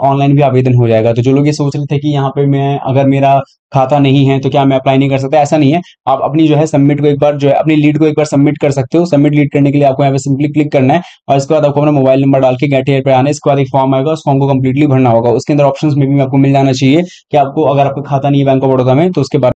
Online भी आवेदन हो जाएगा। तो जो लोग ये सोच रहे थे कि यहाँ पे मैं अगर मेरा खाता नहीं है तो क्या मैं अप्लाई नहीं कर सकता, ऐसा नहीं है। आप अपनी जो है सबमिट को एक बार जो है अपनी लीड को एक बार सबमिट कर सकते हो। सबमिट लीड करने के लिए आपको यहाँ पे सिंपली क्लिक करना है और इसके बाद आपको अपना मोबाइल नंबर डाल के गेट हियर पे आना है। इसके बाद एक फॉर्म आएगा, उस फॉर्म को कंप्लीटली भरना होगा। उसके अंदर ऑप्शंस में भी आपको मिल जाना चाहिए कि आपको अगर आपका खाता नहीं है बैंक ऑफ बड़ौदा में तो उसके बाद।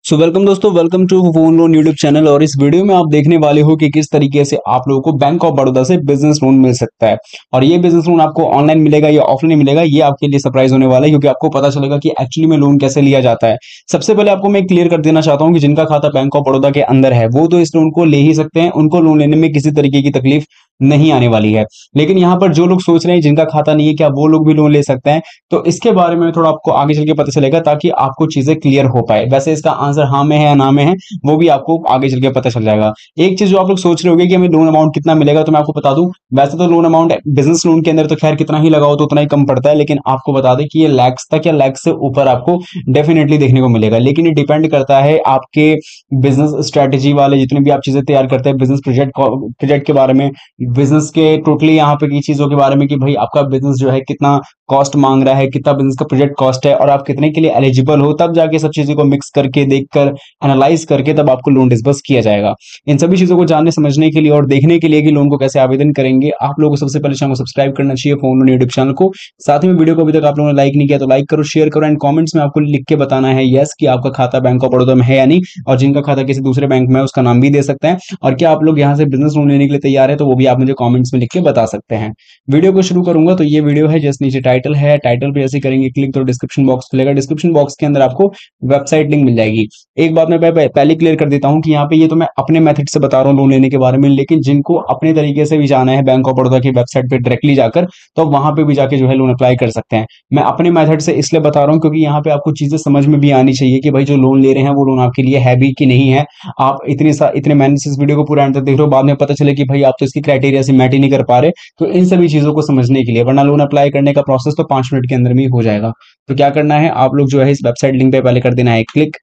सो वेलकम दोस्तों, welcome to phone loan YouTube channel. और इस वीडियो में आप देखने वाले हो कि किस तरीके से आप लोगों को बैंक ऑफ बड़ौदा से बिजनेस लोन मिल सकता है। और ये बिजनेस लोन आपको ऑनलाइन मिलेगा या ऑफलाइन मिलेगा, ये आपके लिए सरप्राइज होने वाला है, क्योंकि आपको पता चलेगा कि एक्चुअली में लोन कैसे लिया जाता है। सबसे पहले आपको मैं क्लियर कर देना चाहता हूँ कि जिनका खाता बैंक ऑफ बड़ौदा के अंदर है वो तो इस लोन को ले ही सकते हैं, उनको लोन लेने में किसी तरीके की तकलीफ नहीं आने वाली है। लेकिन यहाँ पर जो लोग सोच रहे हैं जिनका खाता नहीं है, क्या वो लोग भी लोन ले सकते हैं, तो इसके बारे में थोड़ा आपको आगे चल के पता चलेगा ताकि आपको चीजें क्लियर हो पाए। वैसे इसका आंसर हाँ में है या ना में है वो भी आपको आगे चल के पता चल जाएगा। एक चीज जो आप लोग सोच रहे होंगे कि हमें लोन अमाउंट कितना मिलेगा, तो मैं आपको बता दूं, वैसे तो लोन अमाउंट बिजनेस लोन के अंदर तो खैर कितना ही लगाओ तो उतना ही कम पड़ता है, लेकिन आपको बता दें कि ये लैक्स तक या लैक्स से ऊपर आपको डेफिनेटली देखने को मिलेगा। लेकिन ये डिपेंड करता है आपके बिजनेस स्ट्रेटेजी वाले जितने भी आप चीजें तैयार करते हैं, बिजनेस प्रोजेक्ट के बारे में, बिजनेस के टोटली यहाँ पे की चीजों के बारे में कि भाई आपका बिजनेस जो है कितना कॉस्ट मांग रहा है, कितना बिजनेस का प्रोजेक्ट कॉस्ट है और आप कितने के लिए एलिजिबल हो, तब जाके सब चीजों को मिक्स करके देखकर एनालाइज करके तब आपको लोन डिस्बर्स किया जाएगा। इन सभी चीजों को जानने समझने के लिए और देखने के लिए कि लोन को कैसे आवेदन करेंगे, आप लोगों को सबसे पहले चैनल को सब्सक्राइब करना चाहिए, फोन लोन यूट्यूब चैनल को। साथ में वीडियो को अभी तक आप लोगों ने लाइक नहीं किया तो लाइक करो, शेयर करो एंड कमेंट्स में आपको लिख के बताना है यस कि आपका खाता बैंक ऑफ बड़ौदा में है या नहीं, और जिनका खाता किसी दूसरे बैंक में है उसका नाम भी दे सकते हैं। और क्या आप लोग यहाँ से बिजनेस लोन लेने के लिए तैयार है, तो वो भी आप मुझे कमेंट्स में लिख के बता सकते हैं। वीडियो को शुरू करूंगा तो ये वीडियो है, जस्ट नीचे टाइटल है, टाइटल पे जैसे करेंगे क्लिक तो डिस्क्रिप्शन बॉक्स खुलेगा। डिस्क्रिप्शन बॉक्स के अंदर आपको वेबसाइट लिंक मिल जाएगी। एक बात मैं पहले क्लियर कर देता हूं कि यहाँ पे ये तो मैं अपने मेथड से बता रहा हूँ लोन लेने के बारे में, लेकिन जिनको अपने तरीके से भी जाना है बैंक ऑफ बड़ौदा की वेबसाइट पे डायरेक्टली जाकर, तो वहां पे भी जाके जो है लोन अप्लाई कर सकते हैं। मैं अपने मेथड से इसलिए बता रहा हूँ क्योंकि यहाँ पे आपको चीजें समझ में भी आनी चाहिए कि भाई जो लोन ले रहे हैं वो लोन आपके लिए है भी कि नहीं है। आप इतने मेहनत से इस वीडियो को पूरा एंड तक देख रहे हो, बाद में पता चले कि भाई आप तो इसकी क्राइटेरिया से मैट ही नहीं कर पा रहे, तो इन सभी चीजों को समझने के लिए, वरना लोन अप्लाई करने का प्रोसेस तो 5 मिनट के अंदर में ही हो जाएगा। तो क्या करना है, आप लोग जो है इस वेबसाइट लिंक पे पहले कर देना है क्लिक।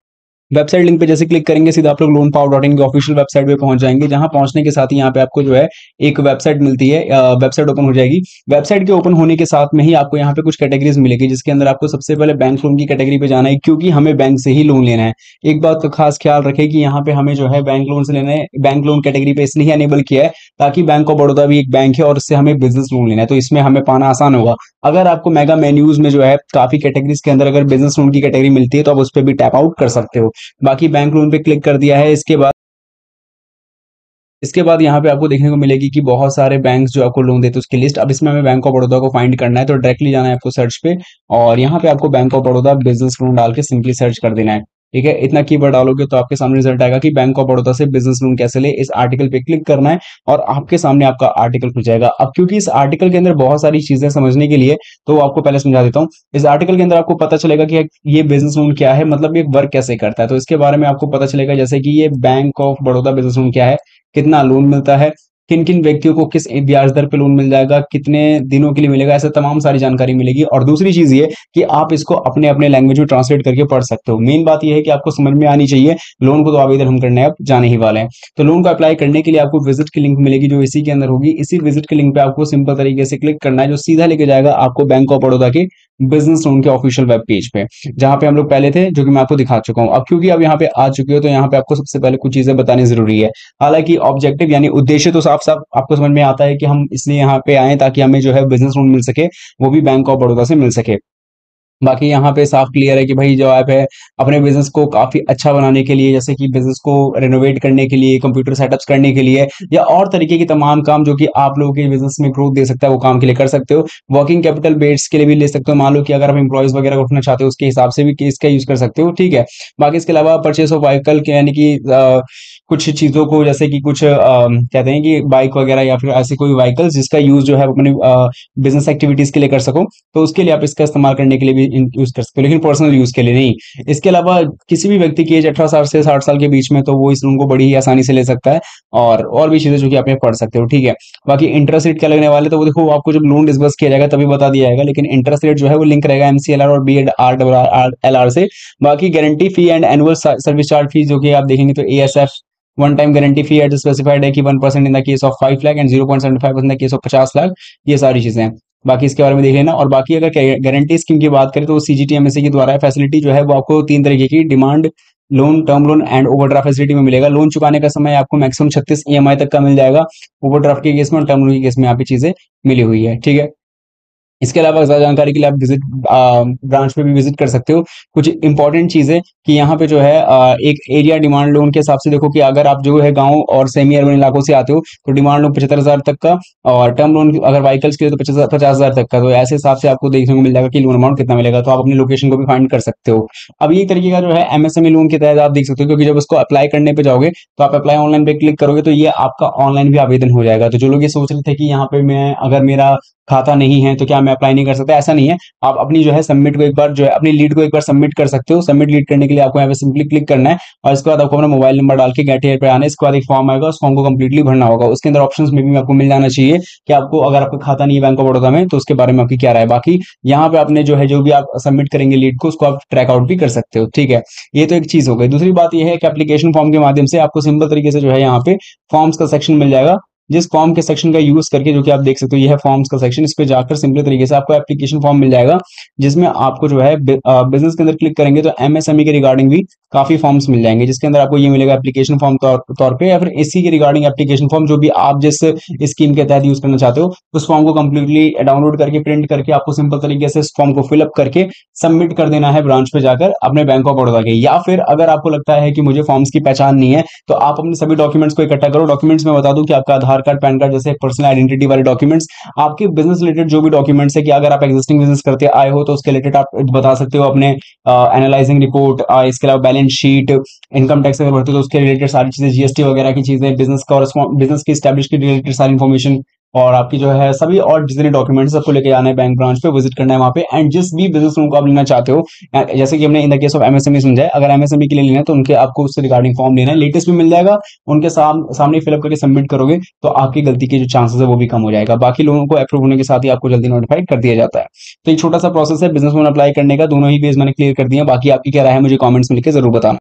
वेबसाइट लिंक पे जैसे क्लिक करेंगे सीधा आप लोग लोन पावर डॉट इन की ऑफिशियल वेबसाइट पे पहुंच जाएंगे, जहां पहुंचने के साथ ही यहाँ पे आपको जो है एक वेबसाइट मिलती है, वेबसाइट ओपन हो जाएगी। वेबसाइट के ओपन होने के साथ में ही आपको यहाँ पे कुछ कैटेगरीज मिलेगी, जिसके अंदर आपको सबसे पहले बैंक लोन की कैटेगरी पे जाना है, क्योंकि हमें बैंक से ही लोन लेना है। एक बात का खास ख्याल रखें कि यहाँ पे हमें जो है बैंक लोन से लेना है, बैंक लोन कैटेगरी पे इसलिए अनेबल किया है ताकि बैंक ऑफ बड़ौदा भी एक बैंक है और इससे हमें बिजनेस लोन लेना है, तो इसमें हमें पाना आसान होगा। अगर आपको मेगा मेन्यूज में जो है काफी कैटेगरीज के अंदर अगर बिजनेस लोन की कैटेगरी मिलती है तो आप उस पर भी टैप आउट कर सकते हो। बाकी बैंक लोन पे क्लिक कर दिया है। इसके बाद यहाँ पे आपको देखने को मिलेगी कि बहुत सारे बैंक्स जो आपको लोन देते हैं उसकी लिस्ट। अब इसमें हमें बैंक ऑफ बड़ौदा को फाइंड करना है, तो डायरेक्टली जाना है आपको सर्च पे और यहाँ पे आपको bank of Baroda business loan डाल के सिंपली सर्च कर देना है। ठीक है, इतना कीवर्ड डालोगे तो आपके सामने रिजल्ट आएगा कि बैंक ऑफ बड़ौदा से बिजनेस लोन कैसे ले। इस आर्टिकल पे क्लिक करना है और आपके सामने आपका आर्टिकल खुल जाएगा। अब क्योंकि इस आर्टिकल के अंदर बहुत सारी चीजें समझने के लिए, तो आपको पहले समझा देता हूँ। इस आर्टिकल के अंदर आपको पता चलेगा कि ये बिजनेस लोन क्या है, मतलब ये वर्क कैसे करता है, तो इसके बारे में आपको पता चलेगा, जैसे कि ये bank of Baroda business loan क्या है, कितना लोन मिलता है, किन किन व्यक्तियों को किस ब्याज दर पे लोन मिल जाएगा, कितने दिनों के लिए मिलेगा, ऐसे तमाम सारी जानकारी मिलेगी। और दूसरी चीज ये कि आप इसको अपने अपने लैंग्वेज में ट्रांसलेट करके पढ़ सकते हो। मेन बात यह है कि आपको समझ में आनी चाहिए। लोन को तो आवेदन हम करने अब जाने ही वाले हैं, तो लोन को अप्लाई करने के लिए आपको विजिट की लिंक मिलेगी जो इसी के अंदर होगी। इसी विजिट की लिंक पे आपको सिंपल तरीके से क्लिक करना है, जो सीधा लेके जाएगा आपको बैंक ऑफ बड़ौदा के बिजनेस लोन के ऑफिशियल वेब पेज पे, जहां पे हम लोग पहले थे, जो कि मैं आपको दिखा चुका हूं। अब क्योंकि आप यहाँ पे आ चुके हो तो यहाँ पे आपको सबसे पहले कुछ चीजें बतानी जरूरी है। हालांकि ऑब्जेक्टिव यानी उद्देश्य तो साफ साफ आपको समझ में आता है कि हम इसलिए यहाँ पे आए ताकि हमें जो है बिजनेस लोन मिल सके, वो भी बैंक ऑफ बड़ौदा से मिल सके। बाकी यहाँ पे साफ क्लियर है कि भाई जो ऐप है अपने बिजनेस को काफी अच्छा बनाने के लिए, जैसे कि बिजनेस को रेनोवेट करने के लिए, कंप्यूटर सेटअप्स करने के लिए, या और तरीके की तमाम काम जो कि आप लोगों के बिजनेस में ग्रोथ दे सकता है, वो काम के लिए कर सकते हो। वर्किंग कैपिटल बेस के लिए भी ले सकते हो, मान लो कि अगर आप एम्प्लॉयज वगैरह को रखना चाहते हो उसके हिसाब से भी इसका यूज कर सकते हो। ठीक है, बाकी इसके अलावा परचेस ऑफ व्हीकल के यानी कि कुछ चीजों को, जैसे कि कुछ कहते हैं कि बाइक वगैरह या फिर ऐसी कोई व्हीकल जिसका यूज जो है अपने बिजनेस एक्टिविटीज के लिए कर सको, तो उसके लिए आप इसका इस्तेमाल करने के लिए भी यूज कर सकते हो, लेकिन पर्सनल यूज के लिए नहीं। इसके अलावा किसी भी व्यक्ति की एज 18 साल से 60 साल के बीच में, तो वो इस लोन को बड़ी ही आसानी से ले सकता है। और भी चीजें जो कि आप यहाँ पढ़ सकते हो। ठीक है, बाकी इंटरेस्ट रेट क्या लगने वाले, तो वो देखो आपको जब लोन डिस्बर्स किया जाएगा तभी बता दिया जाएगा, लेकिन इंटरेस्ट रेट जो है वो लिंक रहेगा एमसीएलआर और BAR से। बाकी guarantee fee and annual service charge fees जो कि आप देखेंगे तो ASF वन टाइम गारंटी फी एट स्पेसिफाइड है कि 1% in the case of 5 lakh and 0.75% in the case of 50 lakh. ये सारी चीजें हैं। बाकी इसके बारे में देख लेना। और बाकी अगर गारंटी स्कीम की बात करें तो सीजीटीएमएससी के द्वारा फैसिलिटी जो है वो आपको 3 तरीके की demand loan, term loan and overdraft facility में मिलेगा। लोन चुकाने का समय आपको मैक्सिमम 36 ईएमआई तक का मिल जाएगा। ओवरड्राफ्ट के केस में और टर्म लोन के केस में यहाँ पे चीजें मिली हुई है, ठीक है। इसके अलावा ज़्यादा जानकारी के लिए आप ब्रांच पे भी विजिट कर सकते हो। कुछ इंपॉर्टेंट चीज़ें कि यहाँ पे जो है एक एरिया डिमांड लोन के हिसाब से देखो कि अगर आप जो है गांव और सेमी अर्बन इलाकों से आते हो तो डिमांड लोन 75,000 तक का, और टर्म लोन अगर व्हीकल्स के लिए तो 50,000 तक का। तो ऐसे हिसाब से आपको देखने को मिल जाएगा कि लोन अमाउंट कितना मिलेगा, तो आप अपनी लोकेशन को भी फाइंड कर सकते हो। अब ये तरीके का जो है एमएसएमई लोन के तहत आप देख सकते हो, क्योंकि जब उसको अप्लाई करने पे जाओगे तो आप अप्लाई ऑनलाइन पे क्लिक करोगे तो ये आपका ऑनलाइन भी आवेदन हो जाएगा। तो जो लोग ये सोच रहे थे कि यहाँ पे मैं अगर मेरा खाता नहीं है तो क्या मैं अप्लाई नहीं कर सकता, ऐसा नहीं है। आप अपनी जो है सबमिट को एक बार जो है अपनी लीड को एक बार सबमिट कर सकते हो। सबमिट लीड करने के लिए आपको यहाँ पे सिंपली क्लिक करना है और इसके बाद आपको अपना मोबाइल नंबर डाल के गेट हियर पे आना है। इसके बाद एक फॉर्म आएगा, उस फॉर्म को कंप्लीटली भरना होगा। उसके अंदर ऑप्शंस में भी आपको मिल जाना चाहिए कि आपको अगर आपका खाता नहीं है बैंक ऑफ बड़ौदा में तो उसके बारे में आपकी क्या राय है। बाकी यहाँ पे आपने जो है जो भी आप सबमिट करेंगे लीड को, उसको आप ट्रैक आउट भी कर सकते हो, ठीक है। ये तो एक चीज हो गई। दूसरी बात ये है कि एप्लीकेशन फॉर्म के माध्यम से आपको सिंपल तरीके से जो है यहाँ पे फॉर्म्स का सेक्शन मिल जाएगा। जिस फॉर्म के सेक्शन का यूज करके, जो कि आप देख सकते हो ये है फॉर्म्स का सेक्शन, इस पे जाकर सिंपल तरीके से आपको एप्लीकेशन फॉर्म मिल जाएगा, जिसमें आपको जो है बिजनेस के अंदर क्लिक करेंगे तो एमएसएमई के रिगार्डिंग भी काफी फॉर्म्स मिल जाएंगे, जिसके अंदर आपको ये मिलेगा एप्लीकेशन फॉर्म तौर पे, या फिर इसी के रिगार्डिंग एप्लीकेशन फॉर्म जो भी आप जिस स्कीम के तहत यूज करना चाहते हो उस फॉर्म को कंप्लीटली डाउनलोड करके प्रिंट करके आपको सिंपल तरीके से इस फॉर्म को फिलअप करके सबमिट कर देना है ब्रांच पे जाकर अपने बैंक ऑफ बड़ौदा के। या फिर अगर आपको लगता है कि मुझे फॉर्म्स की पहचान नहीं है तो आप अपने सभी डॉक्यूमेंट्स को इकट्ठा करो। डॉक्यूमेंट्स में बता दूं कि आपका आधार कार्ड, पैन कार्ड जैसे पर्सनल आइडेंटिटी वाले डॉक्यूमेंट्स, आपके बिजनेस रिलेटेड जो भी डॉक्यूमेंट्स है कि अगर आप एक्जिस्टिंग बिजनेस करते आए हो तो उसके रिलेटेड आप बता सकते हो अपने एनालाइजिंग रिपोर्ट, इसके अलावा बैलेंस शीट, इनकम टैक्स अगर भरते हो तो उसके रिलेटेड सारी चीजें, जीएसटी वगैरह की चीजें, बिजनेस की स्टैब्लिश की रिलेटेड सारी इन्फॉर्मेशन, और आपकी जो है सभी और जितने डॉक्यूमेंट्स सबको लेके आना है बैंक ब्रांच पे, विजिट करना है वहाँ पे। एंड जिस भी बिजनेस लोन को आप लेना चाहते हो, जैसे कि हमने in the case of MSME समझा है, अगर एमएसएमई के लिए लेना है तो उनके आपको उससे रिगार्डिंग फॉर्म लेना है, लेटेस्ट भी मिल जाएगा। उनके सामने फिलअप करके सबमिट करोगे तो आपकी गलती के जो चांसेस है वो भी कम हो जाएगा। बाकी लोगों को अप्रूव होने के साथ ही आपको जल्दी नोटिफाइड कर दिया जाता है। तो एक छोटा सा प्रोसेस है बिजनेस लोन अप्लाई करने का, दोनों ही पेज मैंने क्लियर कर दिए। बाकी आपकी क्या राय है मुझे कमेंट्स में लिख के जरूर बताना।